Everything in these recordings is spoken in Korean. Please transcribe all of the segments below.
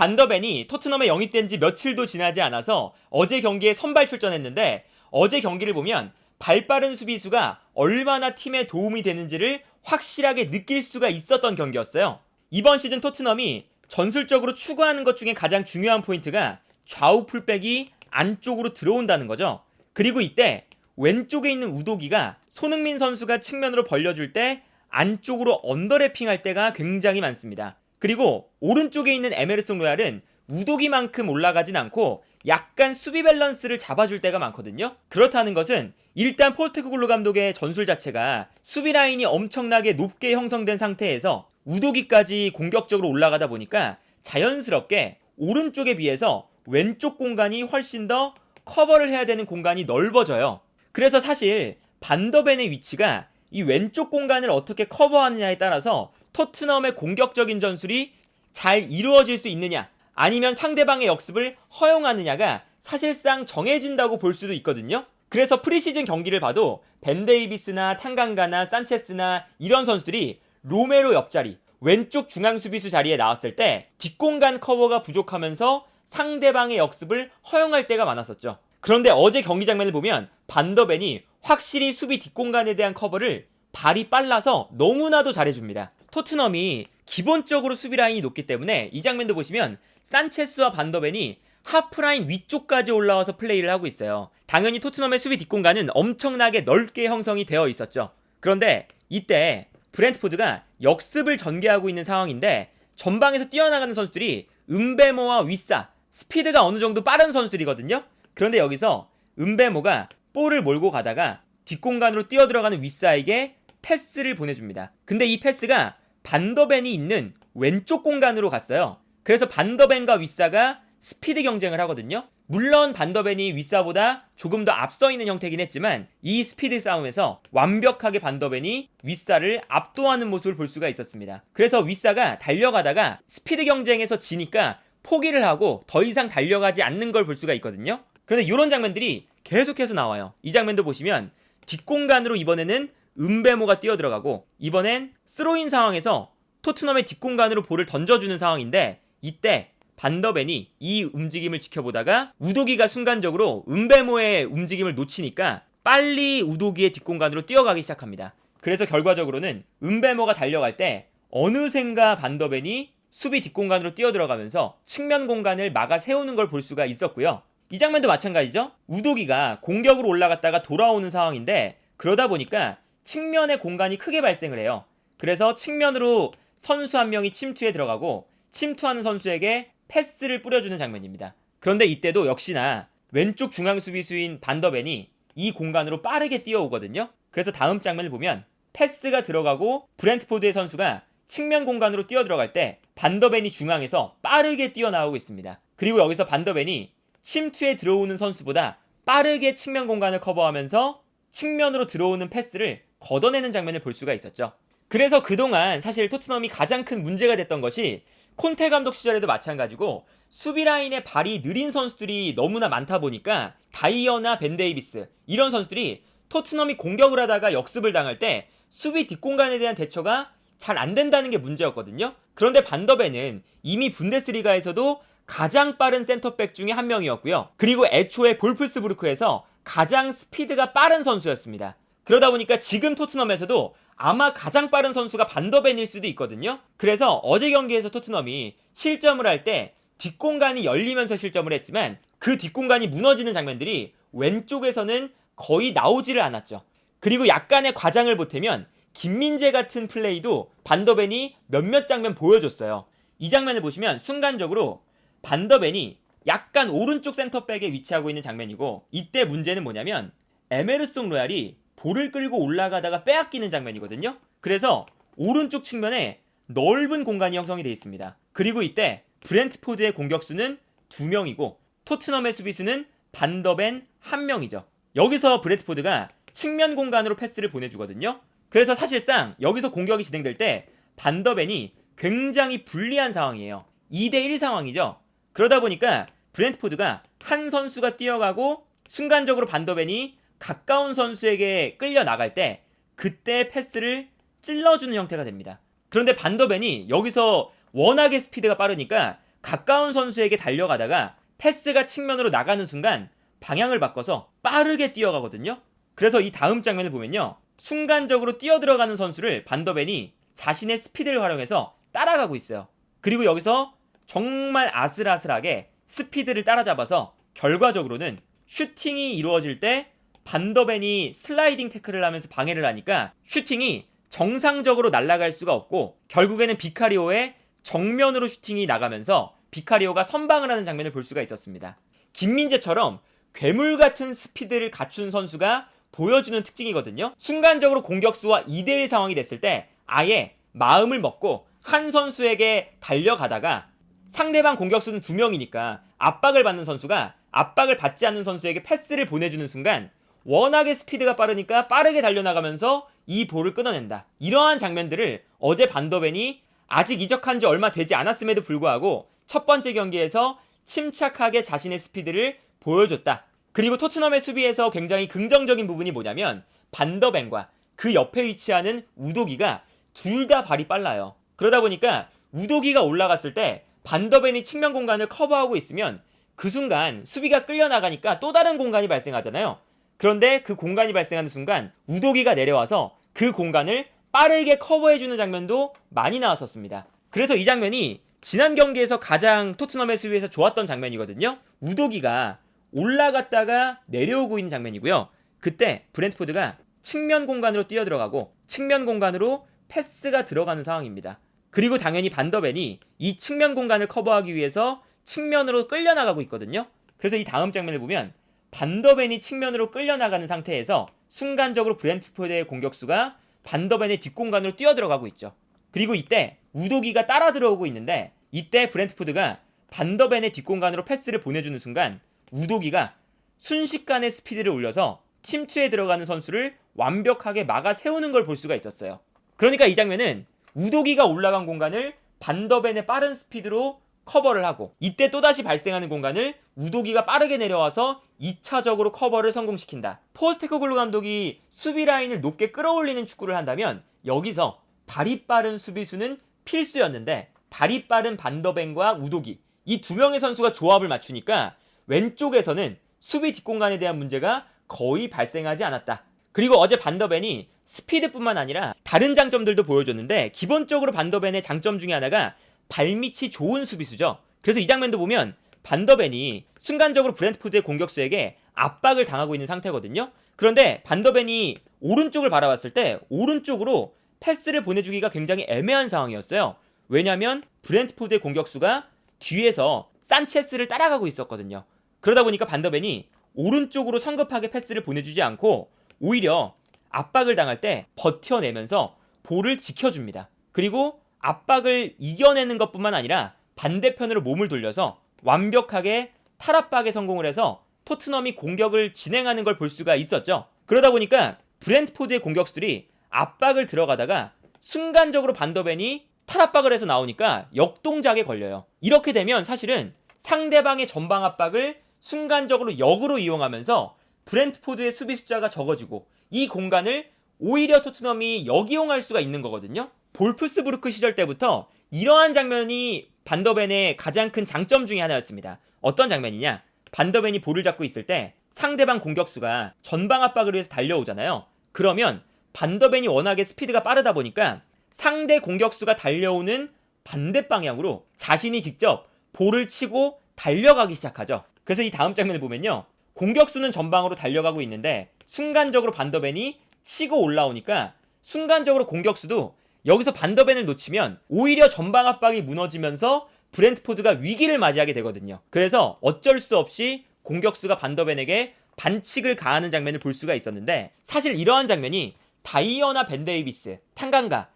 반더벤이 토트넘에 영입된 지 며칠도 지나지 않아서 어제 경기에 선발 출전했는데 어제 경기를 보면 발빠른 수비수가 얼마나 팀에 도움이 되는지를 확실하게 느낄 수가 있었던 경기였어요. 이번 시즌 토트넘이 전술적으로 추구하는 것 중에 가장 중요한 포인트가 좌우 풀백이 안쪽으로 들어온다는 거죠. 그리고 이때 왼쪽에 있는 우도기가 손흥민 선수가 측면으로 벌려줄 때 안쪽으로 언더래핑할 때가 굉장히 많습니다. 그리고 오른쪽에 있는 에메르송 로얄은 우도기만큼 올라가진 않고 약간 수비 밸런스를 잡아줄 때가 많거든요. 그렇다는 것은 일단 포스테코글루 감독의 전술 자체가 수비 라인이 엄청나게 높게 형성된 상태에서 우도기까지 공격적으로 올라가다 보니까 자연스럽게 오른쪽에 비해서 왼쪽 공간이 훨씬 더 커버를 해야 되는 공간이 넓어져요. 그래서 사실 반더벤의 위치가 이 왼쪽 공간을 어떻게 커버하느냐에 따라서 토트넘의 공격적인 전술이 잘 이루어질 수 있느냐 아니면 상대방의 역습을 허용하느냐가 사실상 정해진다고 볼 수도 있거든요. 그래서 프리시즌 경기를 봐도 벤 데이비스나 탕강가나 산체스나 이런 선수들이 로메로 옆자리 왼쪽 중앙 수비수 자리에 나왔을 때 뒷공간 커버가 부족하면서 상대방의 역습을 허용할 때가 많았었죠. 그런데 어제 경기 장면을 보면 반더벤이 확실히 수비 뒷공간에 대한 커버를 발이 빨라서 너무나도 잘해줍니다. 토트넘이 기본적으로 수비 라인이 높기 때문에 이 장면도 보시면 산체스와 반더벤이 하프라인 위쪽까지 올라와서 플레이를 하고 있어요. 당연히 토트넘의 수비 뒷공간은 엄청나게 넓게 형성이 되어 있었죠. 그런데 이때 브렌트포드가 역습을 전개하고 있는 상황인데 전방에서 뛰어나가는 선수들이 은베모와 위사, 스피드가 어느 정도 빠른 선수들이거든요. 그런데 여기서 은베모가 볼을 몰고 가다가 뒷공간으로 뛰어들어가는 위사에게 패스를 보내줍니다. 근데 이 패스가 반더벤이 있는 왼쪽 공간으로 갔어요. 그래서 반더벤과 위사가 스피드 경쟁을 하거든요. 물론 반더벤이 위사보다 조금 더 앞서 있는 형태긴 했지만 이 스피드 싸움에서 완벽하게 반더벤이 위사를 압도하는 모습을 볼 수가 있었습니다. 그래서 위사가 달려가다가 스피드 경쟁에서 지니까 포기를 하고 더 이상 달려가지 않는 걸 볼 수가 있거든요. 그런데 이런 장면들이 계속해서 나와요. 이 장면도 보시면 뒷공간으로 이번에는 은베모가 뛰어들어가고 이번엔 스로인 상황에서 토트넘의 뒷공간으로 볼을 던져주는 상황인데 이때 반더벤이 이 움직임을 지켜보다가 우도기가 순간적으로 은베모의 움직임을 놓치니까 빨리 우도기의 뒷공간으로 뛰어가기 시작합니다. 그래서 결과적으로는 은베모가 달려갈 때 어느샌가 반더벤이 수비 뒷공간으로 뛰어들어가면서 측면 공간을 막아 세우는 걸 볼 수가 있었고요. 이 장면도 마찬가지죠. 우도기가 공격으로 올라갔다가 돌아오는 상황인데 그러다 보니까 측면에 공간이 크게 발생을 해요. 그래서 측면으로 선수 한 명이 침투에 들어가고 침투하는 선수에게 패스를 뿌려주는 장면입니다. 그런데 이때도 역시나 왼쪽 중앙 수비수인 반더벤이 이 공간으로 빠르게 뛰어오거든요. 그래서 다음 장면을 보면 패스가 들어가고 브렌트포드의 선수가 측면 공간으로 뛰어들어갈 때 반더벤이 중앙에서 빠르게 뛰어나오고 있습니다. 그리고 여기서 반더벤이 침투에 들어오는 선수보다 빠르게 측면 공간을 커버하면서 측면으로 들어오는 패스를 걷어내는 장면을 볼 수가 있었죠. 그래서 그동안 사실 토트넘이 가장 큰 문제가 됐던 것이 콘테 감독 시절에도 마찬가지고 수비 라인에 발이 느린 선수들이 너무나 많다 보니까 다이어나 벤 데이비스 이런 선수들이 토트넘이 공격을 하다가 역습을 당할 때 수비 뒷공간에 대한 대처가 잘 안 된다는 게 문제였거든요. 그런데 반더벤은 이미 분데스리가에서도 가장 빠른 센터백 중에 한 명이었고요. 그리고 애초에 볼프스부르크에서 가장 스피드가 빠른 선수였습니다. 그러다 보니까 지금 토트넘에서도 아마 가장 빠른 선수가 반더벤일 수도 있거든요. 그래서 어제 경기에서 토트넘이 실점을 할 때 뒷공간이 열리면서 실점을 했지만 그 뒷공간이 무너지는 장면들이 왼쪽에서는 거의 나오지를 않았죠. 그리고 약간의 과장을 보태면 김민재 같은 플레이도 반더벤이 몇몇 장면 보여줬어요. 이 장면을 보시면 순간적으로 반더벤이 약간 오른쪽 센터백에 위치하고 있는 장면이고 이때 문제는 뭐냐면 에메르송 로얄이 볼을 끌고 올라가다가 빼앗기는 장면이거든요. 그래서 오른쪽 측면에 넓은 공간이 형성이 되어 있습니다. 그리고 이때 브렌트포드의 공격수는 2명이고 토트넘의 수비수는 반더벤 1명이죠. 여기서 브렌트포드가 측면 공간으로 패스를 보내주거든요. 그래서 사실상 여기서 공격이 진행될 때 반더벤이 굉장히 불리한 상황이에요. 2대1 상황이죠. 그러다 보니까 브렌트포드가 한 선수가 뛰어가고 순간적으로 반더벤이 가까운 선수에게 끌려 나갈 때 그때 패스를 찔러주는 형태가 됩니다. 그런데 반더벤이 여기서 워낙에 스피드가 빠르니까 가까운 선수에게 달려가다가 패스가 측면으로 나가는 순간 방향을 바꿔서 빠르게 뛰어가거든요. 그래서 이 다음 장면을 보면요, 순간적으로 뛰어들어가는 선수를 반더벤이 자신의 스피드를 활용해서 따라가고 있어요. 그리고 여기서 정말 아슬아슬하게 스피드를 따라잡아서 결과적으로는 슈팅이 이루어질 때 반더벤이 슬라이딩 태클을 하면서 방해를 하니까 슈팅이 정상적으로 날아갈 수가 없고 결국에는 비카리오의 정면으로 슈팅이 나가면서 비카리오가 선방을 하는 장면을 볼 수가 있었습니다. 김민재처럼 괴물 같은 스피드를 갖춘 선수가 보여주는 특징이거든요. 순간적으로 공격수와 2대1 상황이 됐을 때 아예 마음을 먹고 한 선수에게 달려가다가 상대방 공격수는 2명이니까 압박을 받는 선수가 압박을 받지 않는 선수에게 패스를 보내주는 순간 워낙에 스피드가 빠르니까 빠르게 달려나가면서 이 볼을 끊어낸다. 이러한 장면들을 어제 반더벤이 아직 이적한 지 얼마 되지 않았음에도 불구하고 첫 번째 경기에서 침착하게 자신의 스피드를 보여줬다. 그리고 토트넘의 수비에서 굉장히 긍정적인 부분이 뭐냐면 반더벤과 그 옆에 위치하는 우도기가 둘 다 발이 빨라요. 그러다 보니까 우도기가 올라갔을 때 반더벤이 측면 공간을 커버하고 있으면 그 순간 수비가 끌려나가니까 또 다른 공간이 발생하잖아요. 그런데 그 공간이 발생하는 순간 우도기가 내려와서 그 공간을 빠르게 커버해주는 장면도 많이 나왔었습니다. 그래서 이 장면이 지난 경기에서 가장 토트넘의 수비에서 좋았던 장면이거든요. 우도기가 올라갔다가 내려오고 있는 장면이고요. 그때 브렌트포드가 측면 공간으로 뛰어들어가고 측면 공간으로 패스가 들어가는 상황입니다. 그리고 당연히 반더벤이 이 측면 공간을 커버하기 위해서 측면으로 끌려나가고 있거든요. 그래서 이 다음 장면을 보면 반더벤이 측면으로 끌려나가는 상태에서 순간적으로 브렌트포드의 공격수가 반더벤의 뒷공간으로 뛰어들어가고 있죠. 그리고 이때 우도기가 따라 들어오고 있는데 이때 브렌트포드가 반더벤의 뒷공간으로 패스를 보내주는 순간 우도기가 순식간에 스피드를 올려서 침투에 들어가는 선수를 완벽하게 막아 세우는 걸 볼 수가 있었어요. 그러니까 이 장면은 우도기가 올라간 공간을 반더벤의 빠른 스피드로 커버를 하고 이때 또다시 발생하는 공간을 우도기가 빠르게 내려와서 2차적으로 커버를 성공시킨다. 포스테코글루 감독이 수비 라인을 높게 끌어올리는 축구를 한다면 여기서 발이 빠른 수비수는 필수였는데 발이 빠른 반더벤과 우도기 이 두 명의 선수가 조합을 맞추니까 왼쪽에서는 수비 뒷공간에 대한 문제가 거의 발생하지 않았다. 그리고 어제 반더벤이 스피드뿐만 아니라 다른 장점들도 보여줬는데 기본적으로 반더벤의 장점 중에 하나가 발밑이 좋은 수비수죠. 그래서 이 장면도 보면 반더벤이 순간적으로 브렌트포드의 공격수에게 압박을 당하고 있는 상태거든요. 그런데 반더벤이 오른쪽을 바라봤을 때 오른쪽으로 패스를 보내주기가 굉장히 애매한 상황이었어요. 왜냐하면 브렌트포드의 공격수가 뒤에서 산체스를 따라가고 있었거든요. 그러다 보니까 반더벤이 오른쪽으로 성급하게 패스를 보내주지 않고 오히려 압박을 당할 때 버텨내면서 볼을 지켜줍니다. 그리고 압박을 이겨내는 것뿐만 아니라 반대편으로 몸을 돌려서 완벽하게 탈압박에 성공을 해서 토트넘이 공격을 진행하는 걸 볼 수가 있었죠. 그러다 보니까 브렌트포드의 공격수들이 압박을 들어가다가 순간적으로 반더벤이 탈압박을 해서 나오니까 역동작에 걸려요. 이렇게 되면 사실은 상대방의 전방 압박을 순간적으로 역으로 이용하면서 브렌트포드의 수비 숫자가 적어지고 이 공간을 오히려 토트넘이 역이용할 수가 있는 거거든요. 볼프스부르크 시절 때부터 이러한 장면이 반더벤의 가장 큰 장점 중에 하나였습니다. 어떤 장면이냐? 반더벤이 볼을 잡고 있을 때 상대방 공격수가 전방 압박을 위해서 달려오잖아요. 그러면 반더벤이 워낙에 스피드가 빠르다 보니까 상대 공격수가 달려오는 반대 방향으로 자신이 직접 볼을 치고 달려가기 시작하죠. 그래서 이 다음 장면을 보면요. 공격수는 전방으로 달려가고 있는데 순간적으로 반더벤이 치고 올라오니까 순간적으로 공격수도 여기서 반더벤을 놓치면 오히려 전방 압박이 무너지면서 브렌트포드가 위기를 맞이하게 되거든요. 그래서 어쩔 수 없이 공격수가 반더벤에게 반칙을 가하는 장면을 볼 수가 있었는데 사실 이러한 장면이 다이어나 벤데이비스, 탄강가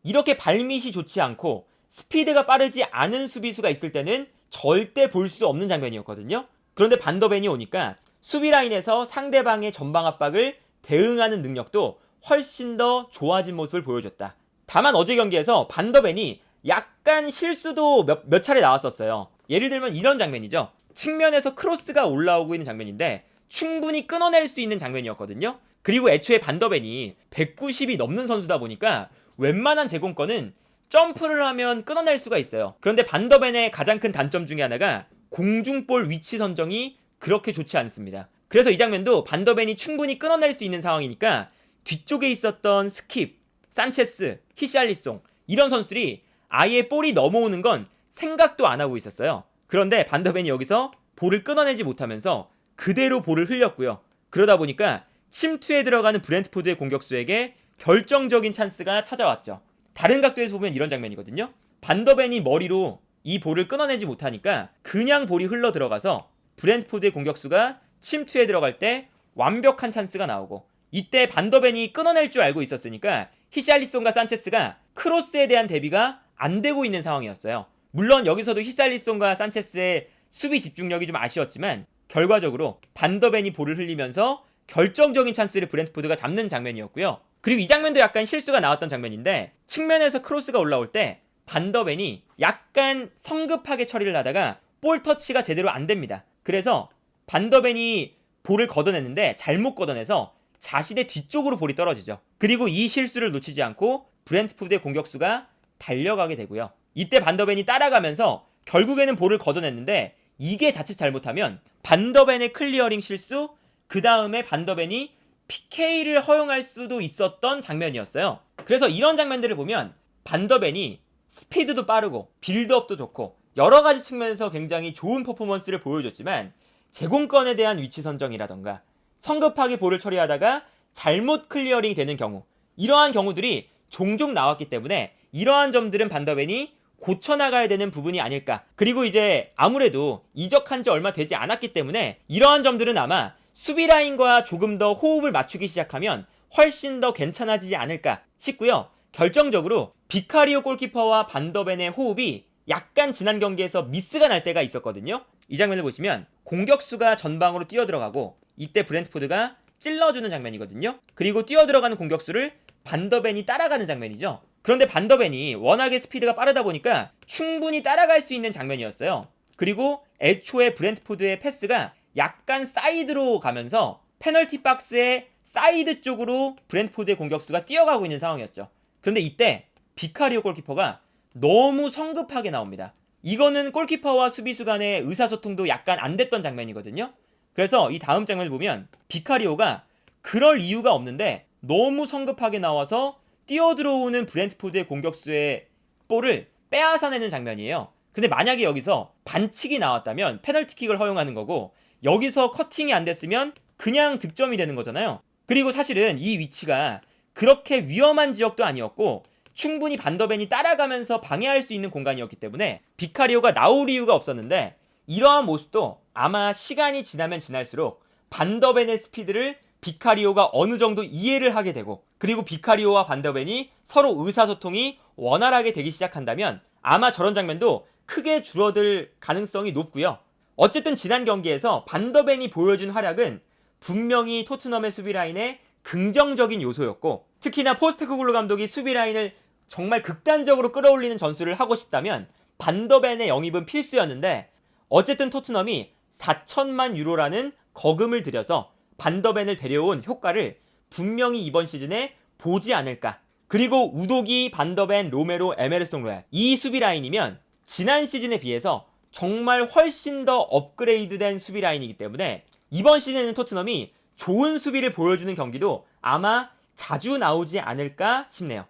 이렇게 발밑이 좋지 않고 스피드가 빠르지 않은 수비수가 있을 때는 절대 볼 수 없는 장면이었거든요. 그런데 반더벤이 오니까 수비 라인에서 상대방의 전방 압박을 대응하는 능력도 훨씬 더 좋아진 모습을 보여줬다. 다만 어제 경기에서 반더벤이 약간 실수도 몇 차례 나왔었어요. 예를 들면 이런 장면이죠. 측면에서 크로스가 올라오고 있는 장면인데 충분히 끊어낼 수 있는 장면이었거든요. 그리고 애초에 반더벤이 190이 넘는 선수다 보니까 웬만한 제공권은 점프를 하면 끊어낼 수가 있어요. 그런데 반더벤의 가장 큰 단점 중에 하나가 공중볼 위치 선정이 그렇게 좋지 않습니다. 그래서 이 장면도 반더벤이 충분히 끊어낼 수 있는 상황이니까 뒤쪽에 있었던 스킵, 산체스, 히샬리송 이런 선수들이 아예 볼이 넘어오는 건 생각도 안 하고 있었어요. 그런데 반더벤이 여기서 볼을 끊어내지 못하면서 그대로 볼을 흘렸고요. 그러다 보니까 침투에 들어가는 브렌트포드의 공격수에게 결정적인 찬스가 찾아왔죠. 다른 각도에서 보면 이런 장면이거든요. 반더벤이 머리로 이 볼을 끊어내지 못하니까 그냥 볼이 흘러 들어가서 브렌트포드의 공격수가 침투에 들어갈 때 완벽한 찬스가 나오고, 이때 반더벤이 끊어낼 줄 알고 있었으니까 히샬리송과 산체스가 크로스에 대한 대비가 안 되고 있는 상황이었어요. 물론 여기서도 히샬리송과 산체스의 수비 집중력이 좀 아쉬웠지만 결과적으로 반더벤이 볼을 흘리면서 결정적인 찬스를 브렌트포드가 잡는 장면이었고요. 그리고 이 장면도 약간 실수가 나왔던 장면인데, 측면에서 크로스가 올라올 때 반더벤이 약간 성급하게 처리를 하다가 볼 터치가 제대로 안 됩니다. 그래서 반더벤이 볼을 걷어냈는데 잘못 걷어내서 자신의 뒤쪽으로 볼이 떨어지죠. 그리고 이 실수를 놓치지 않고 브렌트포드의 공격수가 달려가게 되고요. 이때 반더벤이 따라가면서 결국에는 볼을 걷어냈는데, 이게 자칫 잘못하면 반더벤의 클리어링 실수, 그 다음에 반더벤이 PK를 허용할 수도 있었던 장면이었어요. 그래서 이런 장면들을 보면 반더벤이 스피드도 빠르고 빌드업도 좋고 여러 가지 측면에서 굉장히 좋은 퍼포먼스를 보여줬지만, 제공권에 대한 위치 선정이라던가 성급하게 볼을 처리하다가 잘못 클리어링이 되는 경우, 이러한 경우들이 종종 나왔기 때문에 이러한 점들은 반더벤이 고쳐나가야 되는 부분이 아닐까. 그리고 이제 아무래도 이적한 지 얼마 되지 않았기 때문에 이러한 점들은 아마 수비 라인과 조금 더 호흡을 맞추기 시작하면 훨씬 더 괜찮아지지 않을까 싶고요. 결정적으로 비카리오 골키퍼와 반더벤의 호흡이 약간 지난 경기에서 미스가 날 때가 있었거든요. 이 장면을 보시면 공격수가 전방으로 뛰어들어가고 이때 브렌트포드가 찔러주는 장면이거든요. 그리고 뛰어들어가는 공격수를 반더벤이 따라가는 장면이죠. 그런데 반더벤이 워낙에 스피드가 빠르다 보니까 충분히 따라갈 수 있는 장면이었어요. 그리고 애초에 브렌트포드의 패스가 약간 사이드로 가면서 페널티 박스의 사이드 쪽으로 브렌트포드의 공격수가 뛰어가고 있는 상황이었죠. 그런데 이때 비카리오 골키퍼가 너무 성급하게 나옵니다. 이거는 골키퍼와 수비수 간의 의사소통도 약간 안 됐던 장면이거든요. 그래서 이 다음 장면을 보면 비카리오가 그럴 이유가 없는데 너무 성급하게 나와서 뛰어들어오는 브렌트포드의 공격수의 볼을 빼앗아내는 장면이에요. 근데 만약에 여기서 반칙이 나왔다면 페널티킥을 허용하는 거고, 여기서 커팅이 안 됐으면 그냥 득점이 되는 거잖아요. 그리고 사실은 이 위치가 그렇게 위험한 지역도 아니었고 충분히 반더벤이 따라가면서 방해할 수 있는 공간이었기 때문에 비카리오가 나올 이유가 없었는데, 이러한 모습도 아마 시간이 지나면 지날수록 반더벤의 스피드를 비카리오가 어느 정도 이해를 하게 되고, 그리고 비카리오와 반더벤이 서로 의사소통이 원활하게 되기 시작한다면 아마 저런 장면도 크게 줄어들 가능성이 높고요. 어쨌든 지난 경기에서 반더벤이 보여준 활약은 분명히 토트넘의 수비라인의 긍정적인 요소였고, 특히나 포스테코글루 감독이 수비라인을 정말 극단적으로 끌어올리는 전술을 하고 싶다면 반더벤의 영입은 필수였는데, 어쨌든 토트넘이 4천만 유로라는 거금을 들여서 반더벤을 데려온 효과를 분명히 이번 시즌에 보지 않을까. 그리고 우도기, 반더벤, 로메로, 에메르송 로얄, 이 수비 라인이면 지난 시즌에 비해서 정말 훨씬 더 업그레이드된 수비 라인이기 때문에 이번 시즌에는 토트넘이 좋은 수비를 보여주는 경기도 아마 자주 나오지 않을까 싶네요.